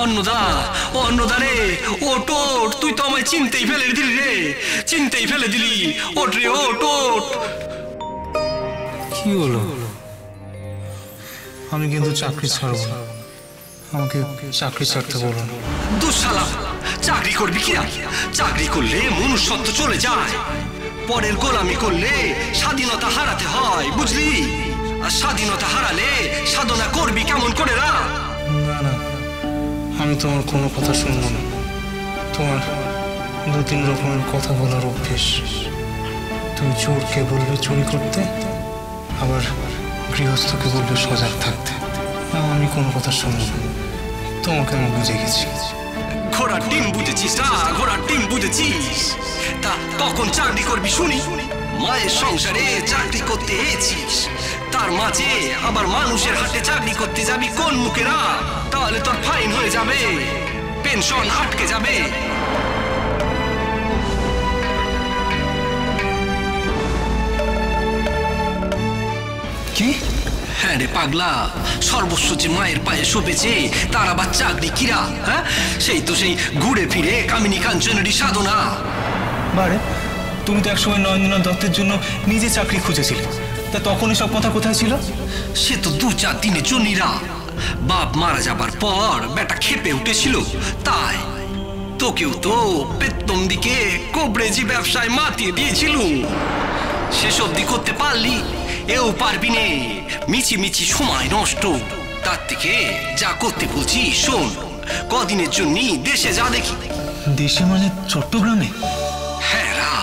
অন্নদা, ও অন্নদা রে, ওট ওট, তুই তো আমায় চিনতেই ফেলে দিলি রে, চিনতেই ফেলে দিলি। ওট রে, ওট ওট। কি হলো? আমি কিন্তু চাকরি ছাড়ব না, আমাকে চাকরি ছাড়তে বলো না। দুঃশালা, চাকরি করবি কিনা? চাকরি করলে মনুষ্যত্ব চলে যায়। পরের গোলামি করলে স্বাধীনতা হারাতে হয়, বুঝলি? আর স্বাধীনতা হারালে সাধনা করবি কেমন করে? না না, আমি তোমার কোনো কথা শুনবো না। তোমার 2-3 রকমের কথা বলার অভ্যেস। তুমি চোরকে বলবে চুরি করতে, আবার গৃহস্থকে বলবে সজাগ থাকতে। আমি কোনো কথা শুনবো না, তোমাকে আমি বুঝে গেছি। ঘোড়ার ডিম বুঝেছিস না? ঘোড়ার ডিম বুঝেছিস? তা কখন চাকরি করবি শুনি? মায়ের সংসারে চাকরি করতে এসেছিস, তার মাঝে আবার মানুষের হাতে চাকরি করতে যাবি কোন মুখেরা? তাহলে তোর ফাইন হয়ে যাবে, পেনশন আটকে যাবে। কি? হ্যাঁ রে পাগলা, সর্বস্ব যে মায়ের পায়ে শোভেছে, তার আবার চাকরি কিরা? হ্যাঁ, সেই তো সেই ঘুরে ফিরে কামিনী কাঞ্চনেরই সাধনা। বারে, তুমি তো একসময় নরেন্দ্রনাথ দত্তের জন্য নিজে চাকরি খুঁজেছিলে, তা তখন এসব কথা কোথায় ছিল? সে তো 2-4 দিনের জন্যরা। বাপ মারা যাবার পর বেটা খেপে উঠেছিল, তাই তোকেও তো প্রথম দিকে কোবরেজি ব্যবসায় মাতিয়ে দিয়েছিল। শেষ অব্দি করতে পারলি, এও পারবি নে। মিছি মিছি সময় নষ্ট, তার থেকে যা করতে বলছি শোন। কদিনের জন্য দেশে যা দেখি। দেশে মানে চট্টগ্রামে? হ্যাঁ রা,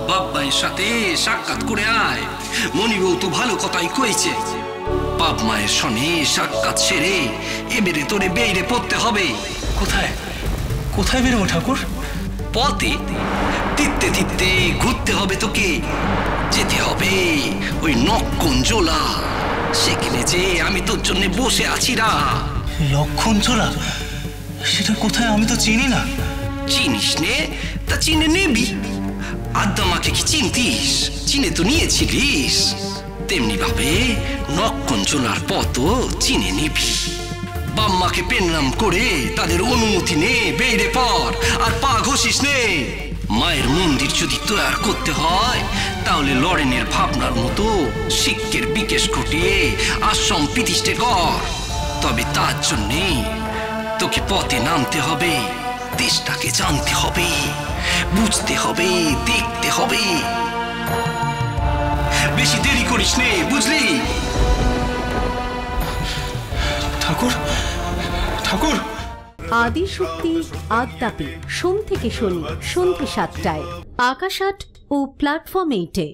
বাপ-মায়ের সাথে সাক্ষাৎ করে আয়। মনিবউ তো ভালো কথাই কইছে। বাপ মায়ের সঙ্গে সাক্ষাৎ সেরে এবারে তোরে বেইরে পড়তে হবে। কোথায় কোথায় বেরোবো ঠাকুর? পথে তিত্তে তিত্তে ঘুরতে হবে তোকে। যেতে হবে ওই নক্ষঞ্জোলা, সেখানে যে আমি তোর জন্য বসে আছি রা। লক্ষণঝোলা? সেটা কোথায়? আমি তো চিনি না। চিনিস নে? তা চিনে নেবি। আদ্দামাকে কি চিনতিস? চিনে তো নিয়েছিলিস। তেমনি ভাবে নক্ষঞ্জোলার পথও চিনে নিবি। বাম্মাকে পেননাম করে তাদের অনুমতি নে, বেইরে পর আর পা ঘষিস নে। মায়ের মন্দির যদি তৈরি করতে হয়, তাহলে লরেনের ভাবনার মতো শিক্ষের বিকাশ ঘটিয়ে আশ্রম প্রতিষ্ঠা কর। তবে তার জন্যে তোকে পথে নামতে হবে, দেশটাকে জানতে হবে, বুঝতে হবে, দেখতে হবে। বেশি দেরি করিস নে, বুঝলি? ঠাকুর, ঠাকুর। আদিশক্তি আদ্যাপি, সোম থেকে শনি সন্ধ্যে 7টায়, আকাশ 8 ও প্ল্যাটফর্ম 8-এ।